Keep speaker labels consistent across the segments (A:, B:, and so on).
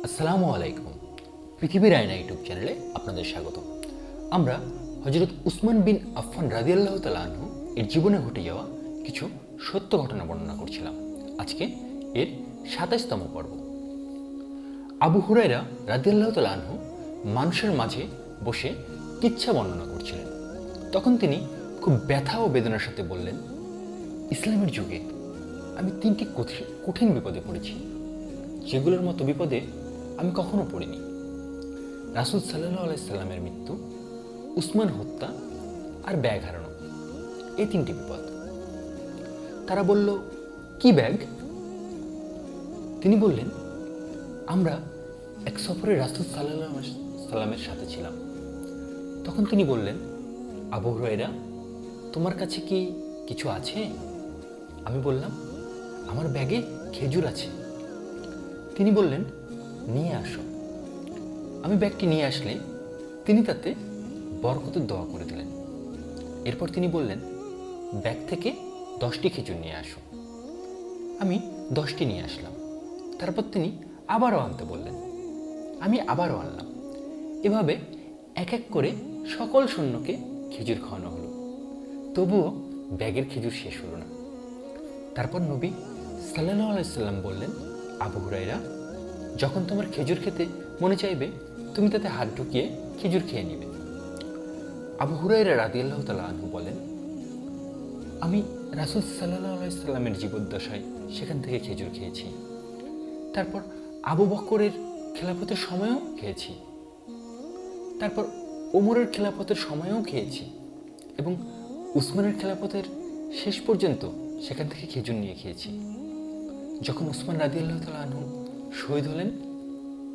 A: আসসালামু আলাইকুম। পৃথিবীর আয়না ইউটিউব চ্যানেলে আপনাদের স্বাগত। আমরা হযরত উসমান বিন আফফান রাদিয়াল্লাহু তাআলা আনহু এর জীবনে ঘটে যাওয়া কিছু সত্য ঘটনা বর্ণনা করছিলাম। আজকে এর ২৭তম পর্ব। আবু হুরায়রা রাদিয়াল্লাহু তাআলা আনহু মানুষের মাঝে বসে কিচ্ছা বর্ণনা করছিলেন। তখন তিনি খুব ব্যথা ও বেদনার সাথে বললেন, ইসলামের যুগে আমি ৩টি কঠিন বিপদে পড়েছি, যেগুলোর মতো বিপদে আমি কখনো পড়িনি। রাসূল সাল্লাল্লাহু আলাইহি সাল্লামের মৃত্যু, উসমান হত্যা আর ব্যাগ হারানো, এই ৩টি বিপদ। তারা বলল, কি ব্যাগ? তিনি বললেন, আমরা এক সফরে রাসূল সাল্লাল্লাহু আলাইহি সাল্লামের সাথে ছিলাম। তখন তিনি বললেন, আবু হুরায়রা, তোমার কাছে কি কিছু আছে? আমি বললাম, আমার ব্যাগে খেজুর আছে। তিনি বললেন, নিয়ে আসো। আমি ব্যাগটি নিয়ে আসলে তিনি তাতে বরকতের দোয়া করে দিলেন। এরপর তিনি বললেন, ব্যাগ থেকে 10টি খেজুর নিয়ে আসো। আমি 10টি নিয়ে আসলাম। তারপর তিনি আবারও আনতে বললেন। আমি আবারও আনলাম। এভাবে এক এক করে সকল সৈন্যকে খেজুর খাওয়ানো হলো। তবুও ব্যাগের খেজুর শেষ হলো না। তারপর নবী সাল্লাল্লাহু আলাইহি সাল্লাম বললেন, আবু হুরায়রা, যখন তোমার খেজুর খেতে মনে চাইবে, তুমি তাতে হাত ঢুকিয়ে খেজুর খেয়ে নিবে। আবু হুরায়রা রাদিয়াল্লাহু তাআলা আনহু বলেন, আমি রাসূল সাল্লাল্লাহু আলাইহি সাল্লামের জীবদ্দশায় সেখান থেকে খেজুর খেয়েছি। তারপর আবু বকরের খেলাফতের সময়ও খেয়েছি। তারপর ওমরের খেলাফতের সময়ও খেয়েছি এবং উসমানের খেলাফতের শেষ পর্যন্ত সেখান থেকে খেজুর নিয়ে খেয়েছি। যখন উসমান রাদিয়াল্লাহু তাআলা আনহু শহীদ হলেন,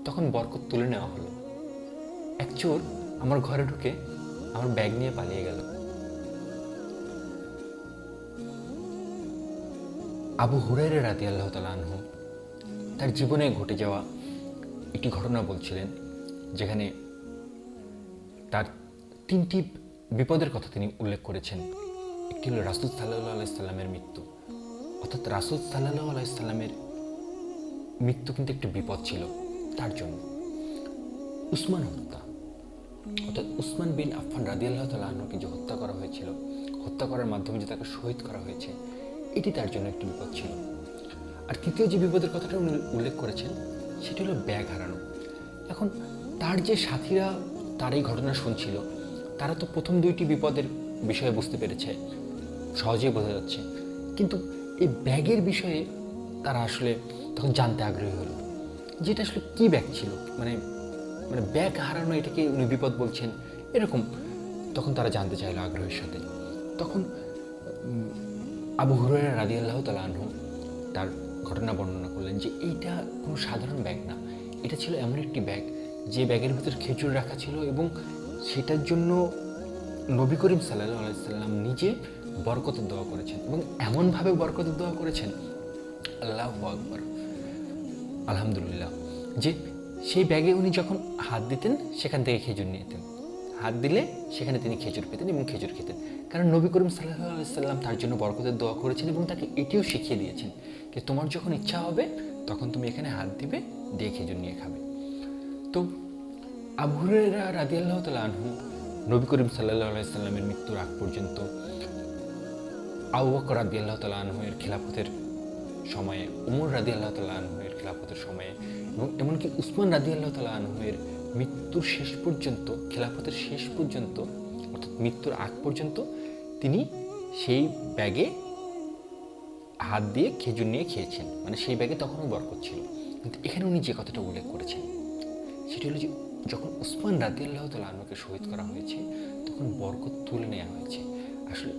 A: তখন বরকত তুলে নেওয়া হলো। এক চোর আমার ঘরে ঢুকে আমার ব্যাগ নিয়ে পালিয়ে গেল। আবু হুরায়রা রাদিয়াল্লাহু তাআলা আনহু তার জীবনে ঘটে যাওয়া একটি ঘটনা বলছিলেন, যেখানে তার 3টি বিপদের কথা তিনি উল্লেখ করেছেন। একটি হলো রাসূল সাল্লাল্লাহু আলাইহি সাল্লামের মৃত্যু, অর্থাৎ রাসূল সাল্লাল্লাহু আলাইহি সাল্লামের মৃত্যু কিন্তু একটি বিপদ ছিল তার জন্য। উসমান হত্যা, অর্থাৎ উসমান বিন আফফান রাদিয়াল্লাহু তাআলা আনহুকে যে হত্যা করা হয়েছিল, হত্যা করার মাধ্যমে যে তাকে শহীদ করা হয়েছে, এটি তার জন্য একটি বিপদ ছিল। আর তৃতীয় যে বিপদের কথাটা উনি উল্লেখ করেছেন, সেটি হলো ব্যাগ হারানো। এখন তার যে সাথীরা তার এই ঘটনা শুনছিল, তারা তো প্রথম 2টি বিপদের বিষয়ে বুঝতে পেরেছে, সহজেই বোঝা যাচ্ছে, কিন্তু এই ব্যাগের বিষয়ে তারা আসলে তখন জানতে আগ্রহী হলো, যেটা আসলে কী ব্যাগ ছিল, মানে মানে ব্যাগ হারানো, এটাকে উনি বিপদ বলছেন এরকম। তখন তারা জানতে চাইলো আগ্রহের সাথে। তখন আবু হুরায়রা রাদিয়াল্লাহু তাআলা আনহু তার ঘটনা বর্ণনা করলেন যে এইটা কোনো সাধারণ ব্যাগ না, এটা ছিল এমন একটি ব্যাগ যে ব্যাগের ভিতর খেজুর রাখা ছিল এবং সেটার জন্য নবী করিম সাল্লাল্লাহু আলাইহি সাল্লাম নিজে বরকতের দোয়া করেছেন এবং এমনভাবে বরকতের দোয়া করেছেন, আল্লাহু আকবার, আলহামদুলিল্লাহ, যে সেই ব্যাগে উনি যখন হাত দিতেন সেখান থেকে খেজুর নিতেন, হাত দিলে সেখানে তিনি খেজুর পেতেন এবং খেজুর খেতেন। কারণ নবী করিম সাল্লাল্লাহু আলাইহি সাল্লাম তার জন্য বরকতের দোয়া করেছেন এবং তাকে এটিও শিখিয়ে দিয়েছেন যে তোমার যখন ইচ্ছা হবে তখন তুমি এখানে হাত দিবে, দিয়ে খেজুর নিয়ে খাবে। তো আবু হুরায়রা রাদিয়াল্লাহু তাআলা আনহু নবী করিম সাল্লাল্লাহু আলাইহি সাল্লামের মৃত্যুর আগ পর্যন্ত, আবু বকর রাদিয়াল্লাহু তাআলা আনহু এর খেলাফতের সময়ে, ওমর রাদিয়াল্লাহু তাআলা আনহু এর খেলাফতের সময়ে এবং এমনকি উসমান রাদিয়াল্লাহু তাআলা আনহু এর মৃত্যুর শেষ পর্যন্ত, খেলাফতের শেষ পর্যন্ত, অর্থাৎ মৃত্যুর আগ পর্যন্ত তিনি সেই ব্যাগে হাত দিয়ে খেজুর নিয়ে খেয়েছেন, মানে সেই ব্যাগে তখনও বরকত ছিল। কিন্তু এখানে উনি যে কথাটা উল্লেখ করেছেন সেটি হলো যে যখন উসমান রাদিয়াল্লাহু তাআলা আনহুকে শহীদ করা হয়েছে, তখন বরকত তুলে নেওয়া হয়েছে। আসলে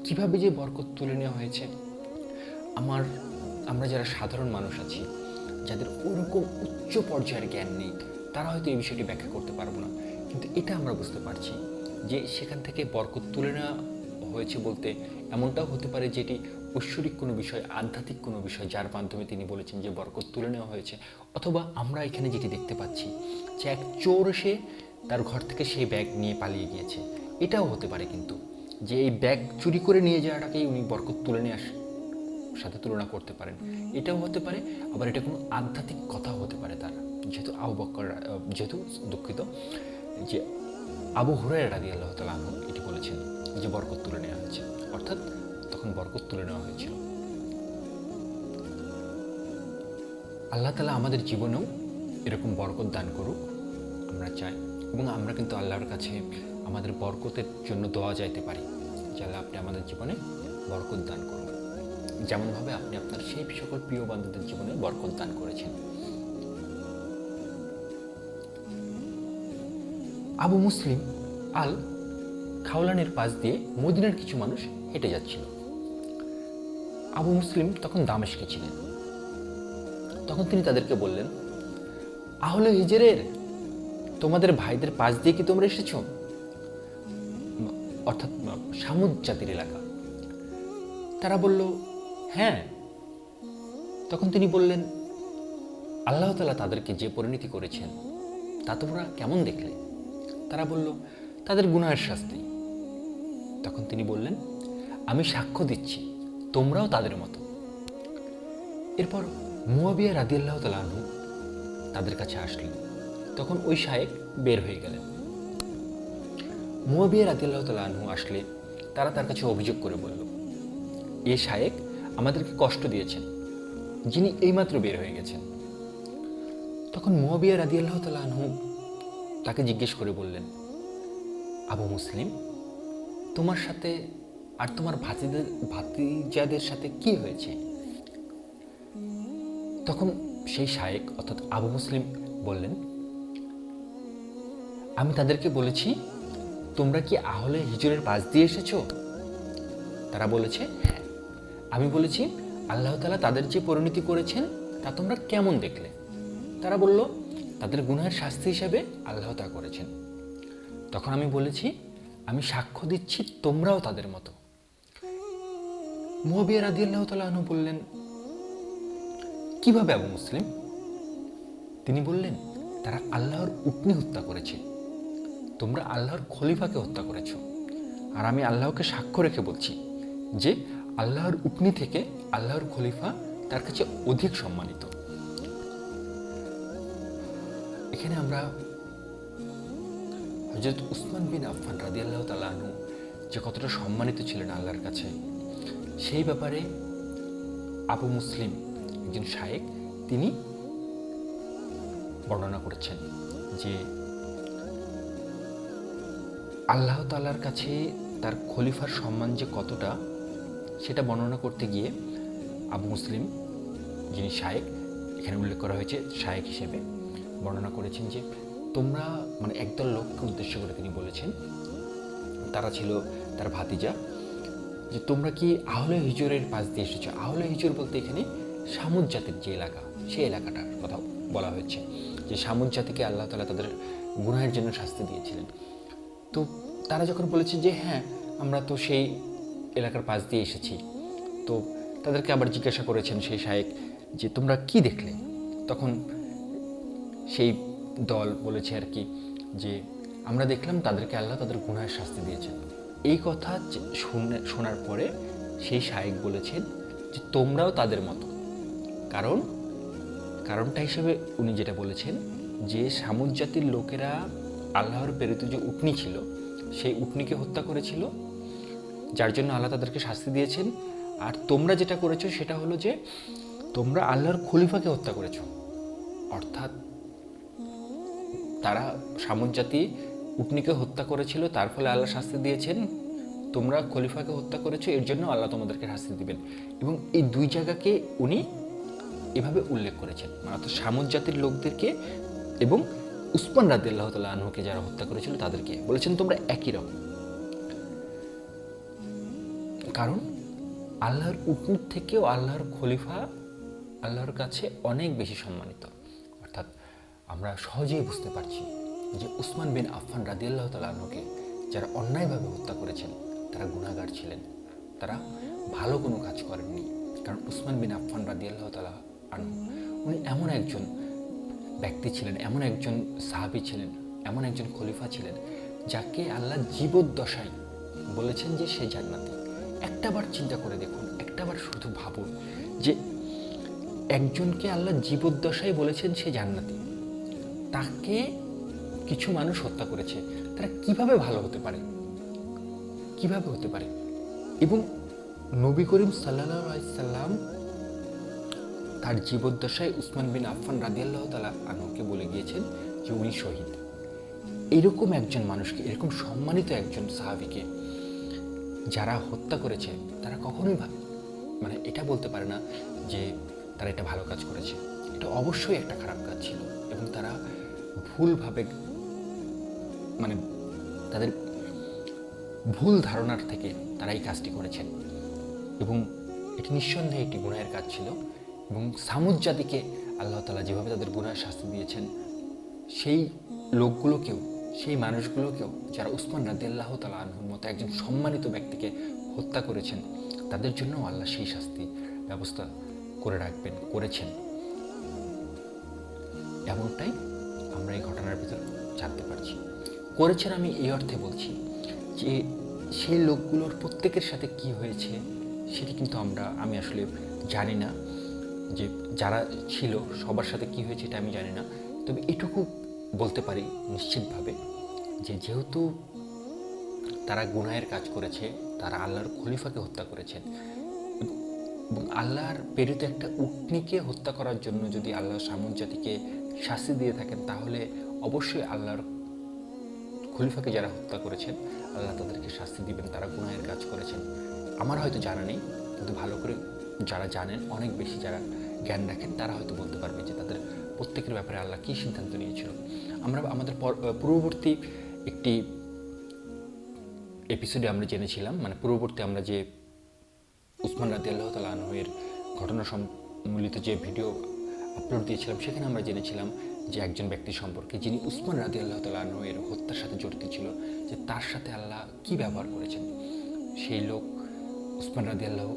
A: কীভাবে যে বরকত তুলে নেওয়া হয়েছে, আমরা যারা সাধারণ মানুষ আছি, যাদের ওরকম উচ্চ পর্যায়ের জ্ঞান নেই, তারা হয়তো এই বিষয়টি ব্যাখ্যা করতে পারবো না, কিন্তু এটা আমরা বুঝতে পারছি যে সেখান থেকে বরকত তুলে নেওয়া হয়েছে বলতে এমনটাও হতে পারে যেটি ঐশ্বরিক কোনো বিষয়, আধ্যাত্মিক কোনো বিষয়, যার মাধ্যমে তিনি বলেছেন যে বরকত তুলে নেওয়া হয়েছে। অথবা আমরা এখানে যেটি দেখতে পাচ্ছি যে এক চোর এসে তার ঘর থেকে সেই ব্যাগ নিয়ে পালিয়ে গিয়েছে, এটাও হতে পারে। কিন্তু যে এই ব্যাগ চুরি করে নিয়ে যাওয়াটাকেই উনি বরকত তুলে নিয়ে সাথে তুলনা করতে পারেন, এটাও হতে পারে। আবার এটা কোনো আধ্যাত্মিক কথাও হতে পারে তার যেহেতু দুঃখিত, যে আবু হুরায়রা রাদিয়াল্লাহু তাআলা আনহু এটি বলেছেন যে বরকত তুলে নেওয়া হয়েছে, অর্থাৎ তখন বরকত তুলে নেওয়া হয়েছিল। আল্লাহ তাআলা আমাদের জীবনেও এরকম বরকত দান করুক, আমরা চাই। এবং আমরা কিন্তু আল্লাহর কাছে আমাদের বরকতের জন্য দোয়া চাইতে পারি যে আল্লাহ আপনি আমাদের জীবনে বরকত দান করুন, যেমনভাবে আপনি আপনার সেই সকল প্রিয় বান্ধবদের জীবনে বরকত দান করেছেন। আবু মুসলিম আল খাওলানের পাশ দিয়ে মদিনার কিছু মানুষ হেঁটে যাচ্ছিল। আবু মুসলিম তখন দামেশকে ছিলেন। তখন তিনি তাদেরকে বললেন, আহলে হিজরের, তোমাদের ভাইদের পাশ দিয়ে কি তোমরা এসেছ? অর্থাৎ সামুদ জাতির এলাকা। তারা বলল, হ্যাঁ। তখন তিনি বললেন, আল্লাহ তাআলা তাদেরকে যে পরিণতি করেছেন তা তোমরা কেমন দেখলে? তারা বলল, তাদের গুনাহের শাস্তি। তখন তিনি বললেন, আমি সাক্ষ্য দিচ্ছি তোমরাও তাদের মতো। এরপর মুয়াবিয়া রাদিয়াল্লাহু তাআলা আনহু তাদের কাছে আসলেন। তখন ওই শায়েখ বের হয়ে গেলেন। মুয়াবিয়া রাদিয়াল্লাহু তাআলা আনহু আসলে তারা তার কাছে অভিযোগ করে বলল, এ শায়েখ আমাদেরকে কষ্ট দিয়েছেন, যিনি এইমাত্র বের হয়ে গেছেন। তখন মুয়াবিয়া রাদিয়াল্লাহু তাআলা আনহু তাকে জিজ্ঞেস করে বললেন, আবু মুসলিম, তোমার সাথে আর তোমার ভাতিজাদের সাথে কি হয়েছে? তখন সেই শায়েখ অর্থাৎ আবু মুসলিম বললেন, আমি তাদেরকে বলেছি, তোমরা কি আহলে হিজরের পাশ দিয়ে এসেছো? তারা বলেছে, হ্যাঁ। আমি বলেছি, আল্লাহ তাআলা তাদের যে পরিণতি করেছেন তা তোমরা কেমন দেখলে? তারা বলল, তাদের গুনাহের শাস্তি হিসেবে আল্লাহ তা করেছেন। তখন আমি বলেছি, আমি সাক্ষ্য দিচ্ছি তোমরাও তাদের মতো। মুয়াবিয়া রাদিয়াল্লাহু তাআলা আনহু বললেন, কিভাবে আবু মুসলিম? তিনি বললেন, তারা আল্লাহর উটনি হত্যা করেছে, তোমরা আল্লাহর খলিফাকে হত্যা করেছ। আর আমি আল্লাহকে সাক্ষ্য রেখে বলছি যে আল্লাহর উটনি থেকে আল্লাহর খলিফা তার কাছে অধিক সম্মানিত। এখানে আমরা হযরত উসমান বিন আফফান রাদিয়াল্লাহু তাআলা আনহু যে কতটা সম্মানিত ছিলেন আল্লাহর কাছে, সেই ব্যাপারে আবু মুসলিম একজন শায়েখ তিনি বর্ণনা করেছেন যে আল্লাহ তাআলার কাছে তার খলিফার সম্মান যে কতটা, সেটা বর্ণনা করতে গিয়ে আবু মুসলিম যিনি শায়েখ, এখানে উল্লেখ করা হয়েছে শায়েখ হিসেবে, বর্ণনা করেছেন যে তোমরা মানে একদল লোককে উদ্দেশ্য করে তিনি বলেছেন, তারা ছিল তার ভাতিজা, যে তোমরা কি আহলে হিজরের পাশ দিয়ে এসেছো? আহলে হিজর বলতে এখানে সামুদ জাতির যে এলাকা, সেই এলাকাটার কথা বলা হয়েছে, যে সামুদ জাতিকে আল্লাহ তাআলা তাদের গুনাহের জন্য শাস্তি দিয়েছিলেন। তো তারা যখন বলেছে যে হ্যাঁ, আমরা তো সেই এলাকার পাশ দিয়ে এসেছি, তো তাদেরকে আবার জিজ্ঞাসা করেছেন সেই শায়েখ যে তোমরা কি দেখলে? তখন সেই দল বলেছে আর কি যে আমরা দেখলাম তাদেরকে আল্লাহ তাদের গুনাহের শাস্তি দিয়েছেন। এই কথা শোনার পরে সেই শায়েখ বলেছেন যে তোমরাও তাদের মতো। কারণটা হিসেবে উনি যেটা বলেছেন যে সামুদ জাতির লোকেরা আল্লাহর প্রেরিত যে উটনি ছিল সেই উটনিকে হত্যা করেছিল, যার জন্য আল্লাহ তাদেরকে শাস্তি দিয়েছেন। আর তোমরা যেটা করেছো সেটা হলো যে তোমরা আল্লাহর খলিফাকে হত্যা করেছো, অর্থাৎ তারা সামুদ জাতি উটনিকে হত্যা করেছিল, তার ফলে আল্লাহ শাস্তি দিয়েছেন। তোমরা খলিফাকে হত্যা করেছো, এর জন্য আল্লাহ তোমাদেরকে শাস্তি দিবেন। এবং এই দুই জায়গাকে উনি এভাবে উল্লেখ করেছেন, অর্থাৎ সামুদ জাতির লোকদেরকে এবং উসমান রাদিয়াল্লাহু তাআলা আনহুকে যারা হত্যা করেছিল তাদেরকে বলেছেন তোমরা একই রকম। কারণ আল্লাহর উটনির থেকেও আল্লাহর খলিফা আল্লাহর কাছে অনেক বেশি সম্মানিত। অর্থাৎ আমরা সহজেই বুঝতে পারছি যে উসমান বিন আফফান রাদিয়াল্লাহু তাআলা আনহুকে যারা অন্যায়ভাবে হত্যা করেছেন তারা গুনাহগার ছিলেন, তারা ভালো কোনো কাজ করেননি। কারণ উসমান বিন আফফান রাদিয়াল্লাহু তাআলা আনহু উনি এমন একজন ব্যক্তি ছিলেন, এমন একজন সাহাবী ছিলেন, এমন একজন খলিফা ছিলেন যাকে আল্লাহ জীবদ্দশায় বলেছেন যে সে জান্নাতি। একটাবার চিন্তা করে দেখুন, একটাবার শুধু ভাবুন যে একজনকে আল্লাহ জীবদ্দশায় বলেছেন সে জান্নাতি, তাকে কিছু মানুষ হত্যা করেছে, তারা কিভাবে ভালো হতে পারে, কিভাবে হতে পারে? এবং নবী করিম সাল্লাল্লাহু আলাইহি সাল্লাম তার জীবদ্দশায় উসমান বিন আফফান রাদিয়াল্লাহু তাআলা আনহুকে বলে গিয়েছেন যে উনি শহীদ। এরকম একজন মানুষকে, এরকম সম্মানিত একজন সাহাবীকে যারা হত্যা করেছে, তারা কখনোই মানে এটা বলতে পারে না যে তারা এটা ভালো কাজ করেছে। এটা অবশ্যই একটা খারাপ কাজ ছিল, এবং তারা ভুলভাবে, মানে তাদের ভুল ধারণার থেকে তারা এই কাজটি করেছেন, এবং এটি নিঃসন্দেহে একটি গুনাহের কাজ ছিল। এবং সামুদ জাতিকে আল্লাহ তাআলা যেভাবে তাদের গুনাহের শাস্তি দিয়েছেন, সেই লোকগুলোকেও, সেই মানুষগুলোকেও যারা উসমান রাদিয়াল্লাহু তাআলা আনহুর মতো একজন সম্মানিত ব্যক্তিকে হত্যা করেছেন, তাদের জন্যও আল্লাহ সেই শাস্তি ব্যবস্থা করে রাখবেন, করেছেন। এমনটাই আমরা এই ঘটনার ভিতর জানতে পারছি। করেছেন আমি এই অর্থে বলছি যে সেই লোকগুলোর প্রত্যেকের সাথে কি হয়েছে সেটি কিন্তু আমি আসলে জানি না, যে যারা ছিল সবার সাথে কি হয়েছে এটা আমি জানি না। তবে এটুকু বলতে পারি নিশ্চিতভাবে যে যেহেতু তারা গুনাহের কাজ করেছে, তারা আল্লাহর খলিফাকে হত্যা করেছেন, এবং আল্লাহর প্রেরিত একটা উটনীকে হত্যা করার জন্য যদি আল্লাহ সামুদ জাতিকে শাস্তি দিয়ে থাকেন, তাহলে অবশ্যই আল্লাহর খলিফাকে যারা হত্যা করেছেন আল্লাহ তাদেরকে শাস্তি দিবেন, তারা গুনাহের কাজ করেছেন। আমার হয়তো জানা নেই, কিন্তু ভালো করে যারা জানেন, অনেক বেশি যারা জ্ঞান রাখেন, তারা হয়তো বলতে পারবে যে তাদের প্রত্যেকের ব্যাপারে আল্লাহ কী সিদ্ধান্ত নিয়েছিল। আমরা আমাদের পূর্ববর্তী একটি এপিসোডে আমরা জেনেছিলাম, মানে পূর্ববর্তী আমরা যে উসমান রাদিয়াল্লাহু তাআলা আনহুর ঘটনা সম্মিলিত যে ভিডিও আপলোড দিয়েছিলাম, সেখানে আমরা জেনেছিলাম যে একজন ব্যক্তি সম্পর্কে যিনি উসমান রাদিয়াল্লাহু তাআলা আনহুর হত্যার সাথে জড়িত ছিল, যে তার সাথে আল্লাহ কী ব্যবহার করেছেন। সেই লোক উসমান রাদিয়াল্লাহু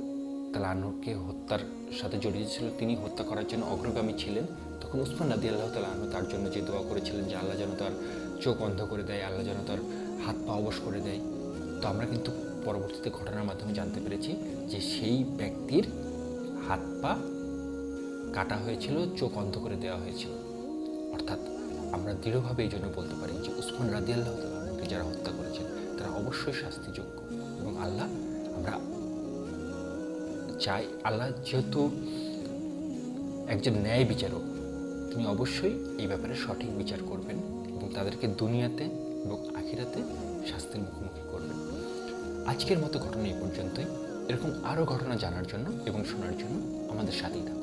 A: তাআলা আনহুকে হত্যার সাথে জড়িত ছিল, তিনি হত্যা করার জন্য অগ্রগামী ছিলেন। তখন উসমান রাদিয়াল্লাহু তাআলা আনহু তার জন্য যে দোয়া করেছিলেন যে আল্লাহ যেন তার চোখ অন্ধ করে দেয়, আল্লাহ যেন তার হাত পা অবশ করে দেয়। তো আমরা কিন্তু পরবর্তীতে ঘটনার মাধ্যমে জানতে পেরেছি যে সেই ব্যক্তির হাত পা কাটা হয়েছিল, চোখ অন্ধ করে দেওয়া হয়েছিল। অর্থাৎ আমরা দৃঢ়ভাবে এই জন্য বলতে পারি যে উসমান রাদিয়াল্লাহু তাআলা আনহুকে যারা হত্যা করেছেন তারা অবশ্যই শাস্তিযোগ্য। এবং আমরা চাই আল্লাহ যেহেতু একজন ন্যায় বিচারক, তিনি অবশ্যই এই ব্যাপারে সঠিক বিচার করবেন এবং তাদেরকে দুনিয়াতে এবং আখিরাতে শাস্তির মুখোমুখি করবেন। আজকের মতো ঘটনা এই পর্যন্তই। এরকম আরও ঘটনা জানার জন্য এবং শোনার জন্য আমাদের সাথেই থাকুন।